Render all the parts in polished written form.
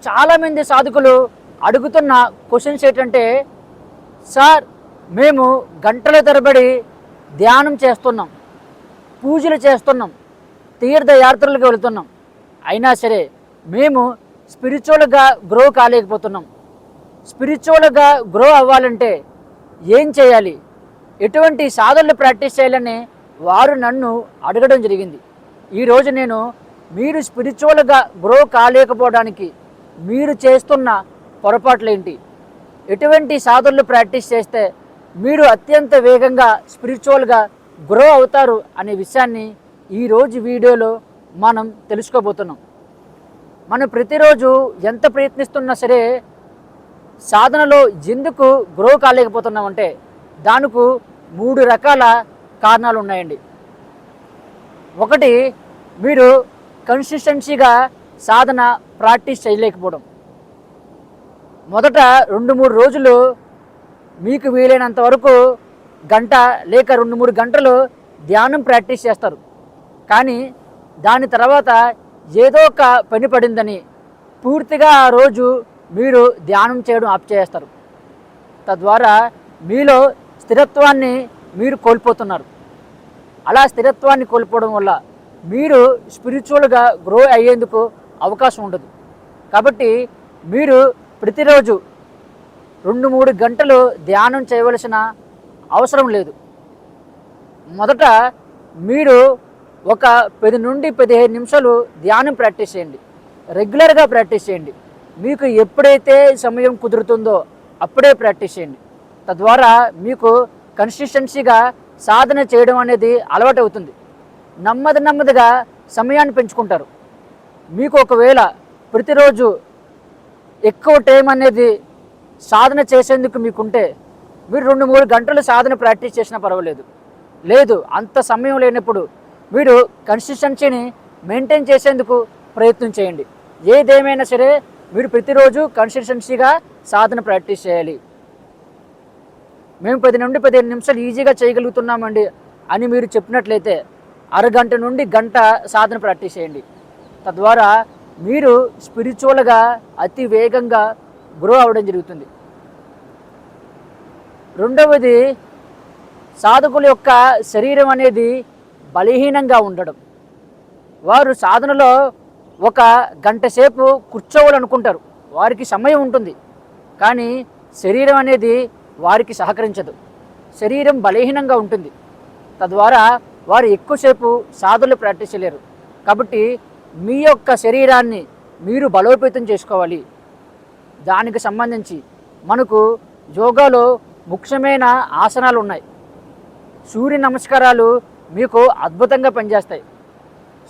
చాలామంది సాధకులు అడుగుతున్న క్వశ్చన్స్ ఏంటంటే, సార్ మేము గంటల తరబడి ధ్యానం చేస్తున్నాం, పూజలు చేస్తున్నాం, తీర్థయాత్రలకు వెళుతున్నాం, అయినా సరే మేము స్పిరిచువల్గా గ్రో కాలేకపోతున్నాం. స్పిరిచువల్గా గ్రో అవ్వాలంటే ఏం చేయాలి, ఎటువంటి సాధనలు ప్రాక్టీస్ చేయాలని వారు నన్ను అడగడం జరిగింది. ఈరోజు నేను మీరు స్పిరిచువల్గా గ్రో కాలేకపోవడానికి మీరు చేస్తున్న పొరపాట్లేంటి, ఎటువంటి సాధనలు ప్రాక్టీస్ చేస్తే మీరు అత్యంత వేగంగా స్పిరిచువల్గా గ్రో అవుతారు అనే విషయాన్ని ఈరోజు వీడియోలో మనం తెలుసుకోబోతున్నాం. మనం ప్రతిరోజు ఎంత ప్రయత్నిస్తున్నా సరే సాధనలో ఎందుకు గ్రో కాలేకపోతున్నామంటే దానికి 3 రకాల కారణాలు ఉన్నాయండి. ఒకటి, మీరు కన్సిస్టెన్సీగా సాధన ప్రాక్టీస్ చేయలేకపోవడం. మొదట 2-3 రోజులు మీకు వీలైనంత వరకు గంట లేక 2-3 గంటలు ధ్యానం ప్రాక్టీస్ చేస్తారు. కానీ దాని తర్వాత ఏదో ఒక పని పడిందని పూర్తిగా ఆ రోజు మీరు ధ్యానం చేయడం ఆప్ చేస్తారు. తద్వారా మీలో స్థిరత్వాన్ని మీరు కోల్పోతున్నారు. అలా స్థిరత్వాన్ని కోల్పోవడం వల్ల మీరు స్పిరిచువల్గా గ్రో అయ్యేందుకు అవకాశం ఉండదు. కాబట్టి మీరు ప్రతిరోజు 2-3 గంటలు ధ్యానం చేయవలసిన అవసరం లేదు. మొదట మీరు ఒక 10 నుండి 15 నిమిషాలు ధ్యానం ప్రాక్టీస్ చేయండి, రెగ్యులర్గా ప్రాక్టీస్ చేయండి. మీకు ఎప్పుడైతే సమయం కుదురుతుందో అప్పుడే ప్రాక్టీస్ చేయండి. తద్వారా మీకు కన్సిస్టెన్సీగా సాధన చేయడం అనేది అలవాటు అవుతుంది. నెమ్మదిగా సమయాన్ని పెంచుకుంటారు. మీకు ఒకవేళ ప్రతిరోజు ఎక్కువ టైం అనేది సాధన చేసేందుకు మీకుంటే మీరు 2-3 గంటలు సాధన ప్రాక్టీస్ చేసినా పర్వాలేదు. లేదు, అంత సమయం లేనప్పుడు మీరు కన్సిస్టెన్సీని మెయింటైన్ చేసేందుకు ప్రయత్నం చేయండి. ఏదేమైనా సరే మీరు ప్రతిరోజు కన్సిస్టెన్సీగా సాధన ప్రాక్టీస్ చేయాలి. మేము 10 నుండి 15 నిమిషాలు ఈజీగా చేయగలుగుతున్నామండి అని మీరు చెప్పినట్లయితే అరగంట నుండి గంట సాధన ప్రాక్టీస్ చేయండి. తద్వారా మీరు స్పిరిచువల్గా అతి వేగంగా గ్రో అవ్వడం జరుగుతుంది. రెండవది, సాధకుల యొక్క శరీరం అనేది బలహీనంగా ఉండడం. వారు సాధనలో ఒక గంట సేపు కూర్చోవాలనుకుంటారు, వారికి సమయం ఉంటుంది, కానీ శరీరం అనేది వారికి సహకరించదు. శరీరం బలహీనంగా ఉంటుంది. తద్వారా వారు ఎక్కువసేపు సాధనలు ప్రాక్టీస్ చేయలేరు. కాబట్టి మీ యొక్క శరీరాన్ని మీరు బలోపేతం చేసుకోవాలి. దానికి సంబంధించి మనకు యోగాలో ముఖ్యమైన ఆసనాలు ఉన్నాయి. సూర్య నమస్కారాలు మీకు అద్భుతంగా పనిచేస్తాయి.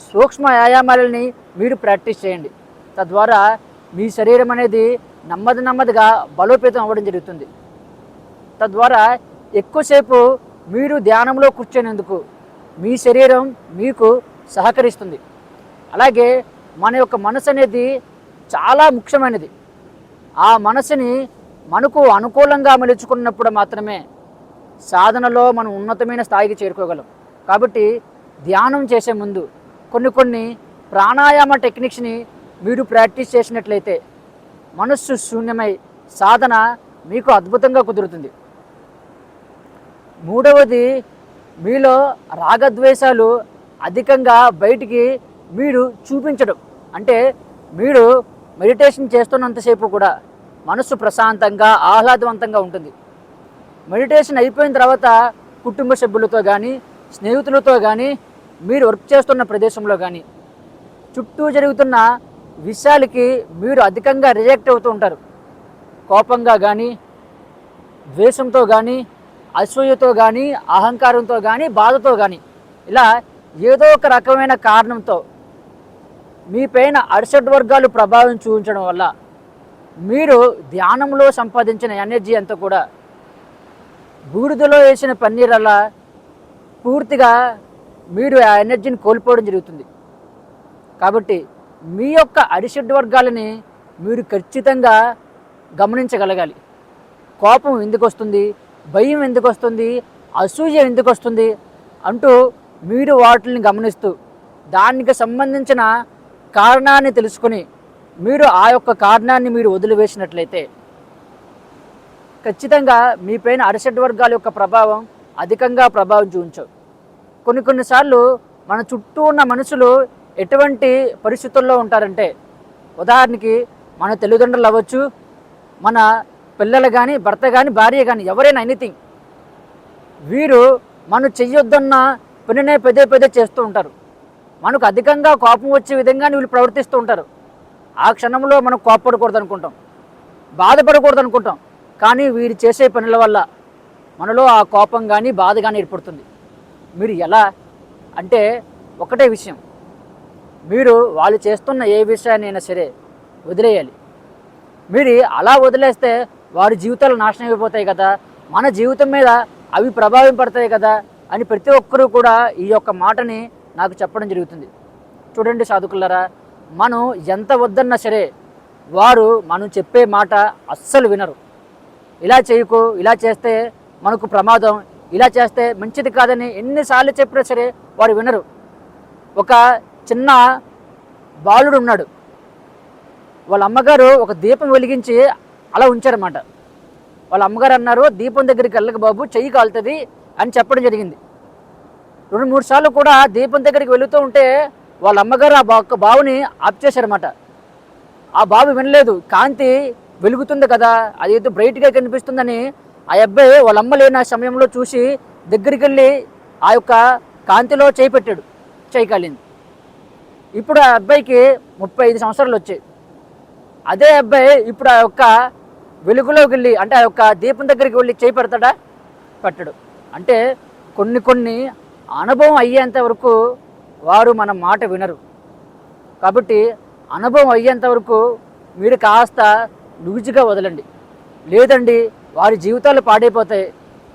సూక్ష్మ వ్యాయామాలని మీరు ప్రాక్టీస్ చేయండి. తద్వారా మీ శరీరం అనేది నెమ్మదిగా బలోపేతం అవ్వడం జరుగుతుంది. తద్వారా ఎక్కువసేపు మీరు ధ్యానంలో కూర్చునేందుకు మీ శరీరం మీకు సహకరిస్తుంది. అలాగే మన యొక్క మనసు అనేది చాలా ముఖ్యమైనది. ఆ మనసుని మనకు అనుకూలంగా మలుచుకున్నప్పుడు మాత్రమే సాధనలో మనం ఉన్నతమైన స్థాయికి చేరుకోగలం. కాబట్టి ధ్యానం చేసే ముందు కొన్ని ప్రాణాయామ టెక్నిక్స్ని మీరు ప్రాక్టీస్ చేసినట్లయితే మనస్సు శూన్యమై సాధన మీకు అద్భుతంగా కుదురుతుంది. మూడవది, మీలో రాగద్వేషాలు అధికంగా బయటికి మీరు చూపించడం. అంటే మీరు మెడిటేషన్ చేస్తున్నంతసేపు కూడా మనసు ప్రశాంతంగా ఆహ్లాదవంతంగా ఉంటుంది. మెడిటేషన్ అయిపోయిన తర్వాత కుటుంబ సభ్యులతో కానీ స్నేహితులతో కానీ మీరు వర్క్ చేస్తున్న ప్రదేశంలో కానీ చుట్టూ జరుగుతున్న విషయాలకి మీరు అధికంగా రియాక్ట్ అవుతూ ఉంటారు. కోపంగా కానీ, ద్వేషంతో కానీ, అసూయతో కానీ, అహంకారంతో కానీ, బాధతో కానీ, ఇలా ఏదో ఒక రకమైన కారణంతో మీపైన అరిషడ్ వర్గాలు ప్రభావం చూపించడం వల్ల మీరు ధ్యానంలో సంపాదించిన ఎనర్జీ అంతా కూడా బూడిదలో వేసిన పన్నీరలా పూర్తిగా మీరు ఆ ఎనర్జీని కోల్పోవడం జరుగుతుంది. కాబట్టి మీ యొక్క అరిషడ్ వర్గాలని మీరు ఖచ్చితంగా గమనించగలగాలి. కోపం ఎందుకు వస్తుంది, భయం ఎందుకు వస్తుంది, అసూయ ఎందుకు వస్తుంది అంటూ మీరు వాటిని గమనిస్తూ దానికి సంబంధించిన కారణాన్ని తెలుసుకొని మీరు ఆ యొక్క కారణాన్ని మీరు వదిలివేసినట్లయితే ఖచ్చితంగా మీపైన అరిషడ్ వర్గాల యొక్క ప్రభావం అధికంగా ప్రభావం చూపించవు. కొన్నిసార్లు మన చుట్టూ ఉన్న మనుషులు ఎటువంటి పరిస్థితుల్లో ఉంటారంటే, ఉదాహరణకి మన తల్లిదండ్రులు అవ్వచ్చు, మన పిల్లలు కానీ, భర్త కానీ, భార్య కానీ, ఎవరైనా ఎనీథింగ్, వీరు మనం చెయ్యొద్దన్న పనినే పదే చేస్తూ ఉంటారు. మనకు అధికంగా కోపం వచ్చే విధంగా వీళ్ళు ప్రవర్తిస్తూ ఉంటారు. ఆ క్షణంలో మనం కోపపడకూడదు అనుకుంటాం, బాధపడకూడదు అనుకుంటాం. కానీ వీరు చేసే పనుల వల్ల మనలో ఆ కోపం కానీ బాధ కానీ ఏర్పడుతుంది. మీరు ఎలా అంటే ఒకటే విషయం, మీరు వాళ్ళు చేస్తున్న ఏ విషయాన్నైనా సరే వదిలేయాలి. మీరు అలా వదిలేస్తే వారి జీవితాలు నాశనం అయిపోతాయి కదా, మన జీవితం మీద అవి ప్రభావం పడతాయి కదా అని ప్రతి ఒక్కరూ కూడా ఈ యొక్క మాటని నాకు చెప్పడం జరుగుతుంది. చూడండి సాధుకులారా, మనం ఎంత వద్దన్నా సరే వారు మనం చెప్పే మాట అస్సలు వినరు. ఇలా చేయకు, ఇలా చేస్తే మనకు ప్రమాదం, ఇలా చేస్తే మంచిది కాదని ఎన్నిసార్లు చెప్పినా సరే వారు వినరు. ఒక చిన్న బాలుడు ఉన్నాడు, వాళ్ళ అమ్మగారు ఒక దీపం వెలిగించి అలా ఉంచారన్నమాట. వాళ్ళ అమ్మగారు అన్నారు, దీపం దగ్గరికి వెళ్ళక బాబు, చెయ్యి కాలుతుంది అని చెప్పడం జరిగింది. 2-3 సార్లు కూడా దీపం దగ్గరికి వెళుతూ ఉంటే వాళ్ళ అమ్మగారు ఆ బావుని ఆఫ్ చేశారన్నమాట. ఆ బాబు వినలేదు, కాంతి వెలుగుతుంది కదా, అది ఏదో బ్రైట్గా కనిపిస్తుందని ఆ అబ్బాయి వాళ్ళ అమ్మ లేని సమయంలో చూసి దగ్గరికి వెళ్ళి ఆ యొక్క కాంతిలో చేయి పెట్టాడు, చేయి కాలింది. ఇప్పుడు ఆ అబ్బాయికి 35 సంవత్సరాలు వచ్చాయి. అదే అబ్బాయి ఇప్పుడు ఆ యొక్క వెలుగులోకి వెళ్ళి, అంటే ఆ యొక్క దీపం దగ్గరికి వెళ్ళి చేయి పెడతాడా? పెట్టడు. అంటే కొన్ని అనుభవం అయ్యేంత వరకు వారు మన మాట వినరు. కాబట్టి అనుభవం అయ్యేంత వరకు మీరు కాస్త లూజుగా వదలండి. లేదండి వారి జీవితాలు పాడైపోతాయి,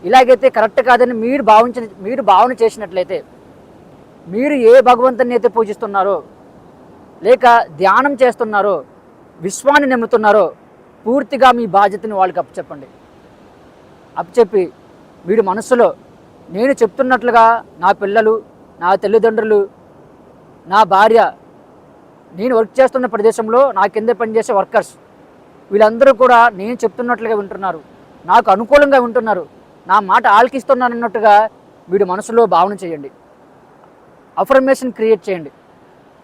ఇలాగైతే కరెక్ట్ కాదని మీరు భావన చేసినట్లయితే, మీరు ఏ భగవంతుని అయితే పూజిస్తున్నారో లేక ధ్యానం చేస్తున్నారో, విశ్వాన్ని నమ్ముతున్నారో, పూర్తిగా మీ బాధ్యతని వాళ్ళకి అప్పచెప్పండి. అప్పచెప్పి వీడి మనసులో నేను చెప్తున్నట్లుగా నా పిల్లలు, నా తల్లిదండ్రులు, నా భార్య, నేను వర్క్ చేస్తున్న ప్రదేశంలో నా కింద పనిచేసే వర్కర్స్, వీళ్ళందరూ కూడా నేను చెప్తున్నట్లుగా వింటున్నారు, నాకు అనుకూలంగా వింటున్నారు, నా మాట ఆలకిస్తున్నారు అన్నట్టుగా వీడి మనసులో భావన చేయండి. అఫర్మేషన్ క్రియేట్ చేయండి.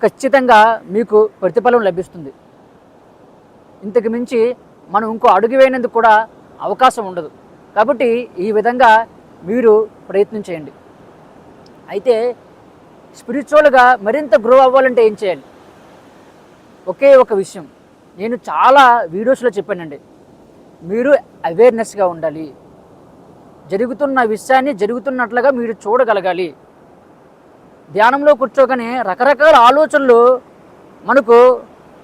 ఖచ్చితంగా మీకు ప్రతిఫలం లభిస్తుంది. ఇంతకు మించి మనం ఇంకో అడుగు వేయనందుకు కూడా అవకాశం ఉండదు. కాబట్టి ఈ విధంగా మీరు ప్రయత్నం చేయండి. అయితే స్పిరిచువల్గా మరింత గ్రో అవ్వాలంటే ఏం చేయాలి? ఒకే ఒక విషయం నేను చాలా వీడియోస్లో చెప్పానండి, మీరు అవేర్నెస్గా ఉండాలి. జరుగుతున్న విషయాన్ని జరుగుతున్నట్లుగా మీరు చూడగలగాలి. ధ్యానంలో కూర్చోగానే రకరకాల ఆలోచనలు మనకు,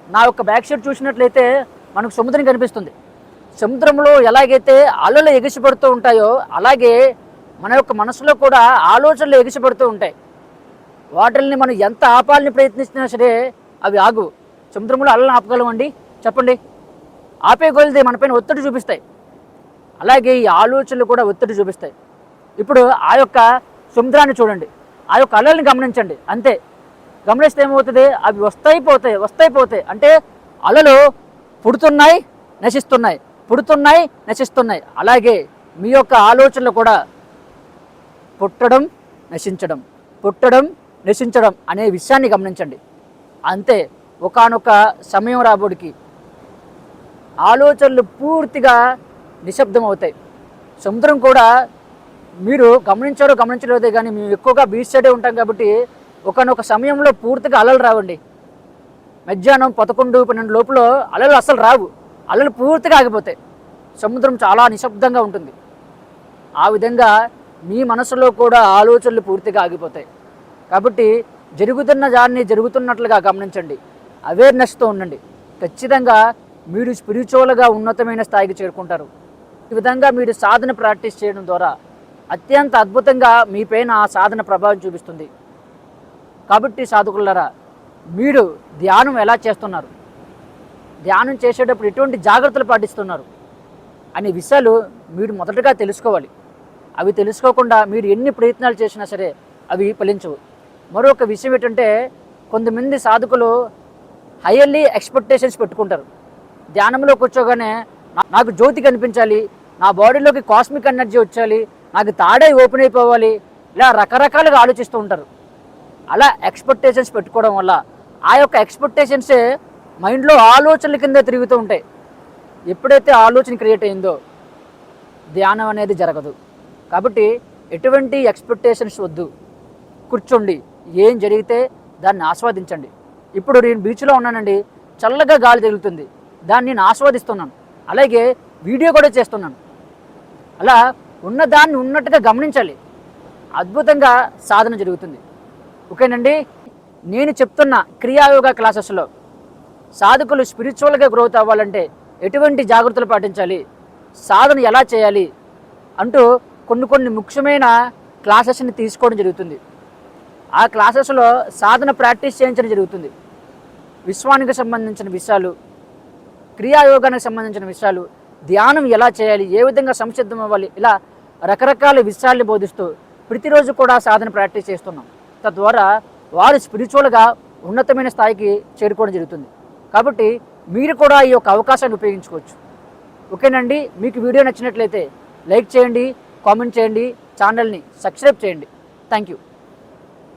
నా యొక్క బ్యాక్ సైడ్ చూసినట్లయితే మనకు సముద్రం కనిపిస్తుంది. సముద్రంలో ఎలాగైతే అలలు ఎగిసిపడుతూ ఉంటాయో అలాగే మన యొక్క మనసులో కూడా ఆలోచనలు ఎగిసిపడుతూ ఉంటాయి. వాటిల్ని మనం ఎంత ఆపాలని ప్రయత్నిస్తున్నా సరే అవి ఆగు. సముద్రంలో అలలను ఆపగలమండి? చెప్పండి. ఆపే కొలిది మనపైన ఒత్తిడి చూపిస్తాయి. అలాగే ఈ ఆలోచనలు కూడా ఒత్తిడి చూపిస్తాయి. ఇప్పుడు ఆ యొక్క సముద్రాన్ని చూడండి, ఆ యొక్క అలల్ని గమనించండి. అంతే, గమనిస్తే ఏమవుతుంది? అవి వస్తాయి పోతాయి. అంటే అలలు పుడుతున్నాయి, నశిస్తున్నాయి, పుడుతున్నాయి, నశిస్తున్నాయి. అలాగే మీ యొక్క ఆలోచనలు కూడా పుట్టడం, నశించడం, పుట్టడం, నశించడం అనే విషయాన్ని గమనించండి. అంతే, ఒకానొక సమయం రాబోడికి ఆలోచనలు పూర్తిగా నిశ్శబ్దం అవుతాయి. సముద్రం కూడా మీరు గమనించలేదే కానీ మేము ఎక్కువగా బీచ్ సైడే ఉంటాం కాబట్టి ఒకనొక సమయంలో పూర్తిగా అలలు రావండి. మధ్యాహ్నం 11-12 లోపల అలలు అసలు రావు, అలలు పూర్తిగా ఆగిపోతాయి. సముద్రం చాలా నిశ్శబ్దంగా ఉంటుంది. ఆ విధంగా మీ మనసులో కూడా ఆలోచనలు పూర్తిగా ఆగిపోతాయి. కాబట్టి జరుగుతున్న దాన్ని జరుగుతున్నట్లుగా గమనించండి, అవేర్నెస్తో ఉండండి. ఖచ్చితంగా మీరు స్పిరిచువల్గా ఉన్నతమైన స్థాయికి చేరుకుంటారు. ఈ విధంగా మీరు సాధన ప్రాక్టీస్ చేయడం ద్వారా అత్యంత అద్భుతంగా మీపైన ఆ సాధన ప్రభావం చూపిస్తుంది. కాబట్టి సాధకులారా, మీరు ధ్యానం ఎలా చేస్తున్నారు, ధ్యానం చేసేటప్పుడు ఎటువంటి జాగ్రత్తలు పాటిస్తున్నారు అనే విషయాలు మీరు మొదటగా తెలుసుకోవాలి. అవి తెలుసుకోకుండా మీరు ఎన్ని ప్రయత్నాలు చేసినా సరే అవి ఫలించవు. మరొక విషయం ఏంటంటే, కొంతమంది సాధకులు హైయర్లీ ఎక్స్పెక్టేషన్స్ పెట్టుకుంటారు. ధ్యానంలో కూర్చోగానే నాకు జ్యోతి కనిపించాలి, నా బాడీలోకి కాస్మిక్ ఎనర్జీ వచ్చాలి, నాకు తాడై ఓపెన్ అయిపోవాలి, ఇలా రకరకాలుగా ఆలోచిస్తూ ఉంటారు. అలా ఎక్స్పెక్టేషన్స్ పెట్టుకోవడం వల్ల ఆ యొక్క ఎక్స్పెక్టేషన్సే మైండ్లో ఆలోచనల కింద తిరుగుతూ ఉంటాయి. ఎప్పుడైతే ఆలోచన క్రియేట్ అయిందో ధ్యానం అనేది జరగదు. కాబట్టి ఎటువంటి ఎక్స్పెక్టేషన్స్ వద్దు. కూర్చోండి, ఏం జరిగితే దాన్ని ఆస్వాదించండి. ఇప్పుడు నేను బీచ్లో ఉన్నానండి, చల్లగా గాలి తగులుతుంది, దాన్ని నేను ఆస్వాదిస్తున్నాను, అలాగే వీడియో కూడా చేస్తున్నాను. అలా ఉన్నదాన్ని ఉన్నట్టుగా గమనించాలి, అద్భుతంగా సాధన జరుగుతుంది. ఓకేనండి. నేను చెప్తున్న క్రియాయోగా క్లాసెస్లో సాధకులు స్పిరిచువల్గా గ్రోత్ అవ్వాలంటే ఎటువంటి జాగ్రత్తలు పాటించాలి, సాధన ఎలా చేయాలి అంటూ కొన్ని ముఖ్యమైన క్లాసెస్ని తీసుకోవడం జరుగుతుంది. ఆ క్లాసెస్లో సాధన ప్రాక్టీస్ చేయించడం జరుగుతుంది. విశ్వానికి సంబంధించిన విషయాలు, క్రియాయోగానికి సంబంధించిన విషయాలు, ధ్యానం ఎలా చేయాలి, ఏ విధంగా సంసిద్ధం అవ్వాలి, ఇలా రకరకాల విషయాల్ని బోధిస్తూ ప్రతిరోజు కూడా సాధన ప్రాక్టీస్ చేస్తున్నాం. తద్వారా వారు స్పిరిచువల్గా ఉన్నతమైన స్థాయికి చేరుకోవడం జరుగుతుంది. కాబట్టి మీరు కూడా ఈ యొక్క అవకాశాన్ని ఉపయోగించుకోవచ్చు. ఓకేనండి. మీకు వీడియో నచ్చినట్లయితే లైక్ చేయండి, కామెంట్ చేయండి, ఛానల్ని సబ్స్క్రైబ్ చేయండి. Thank you.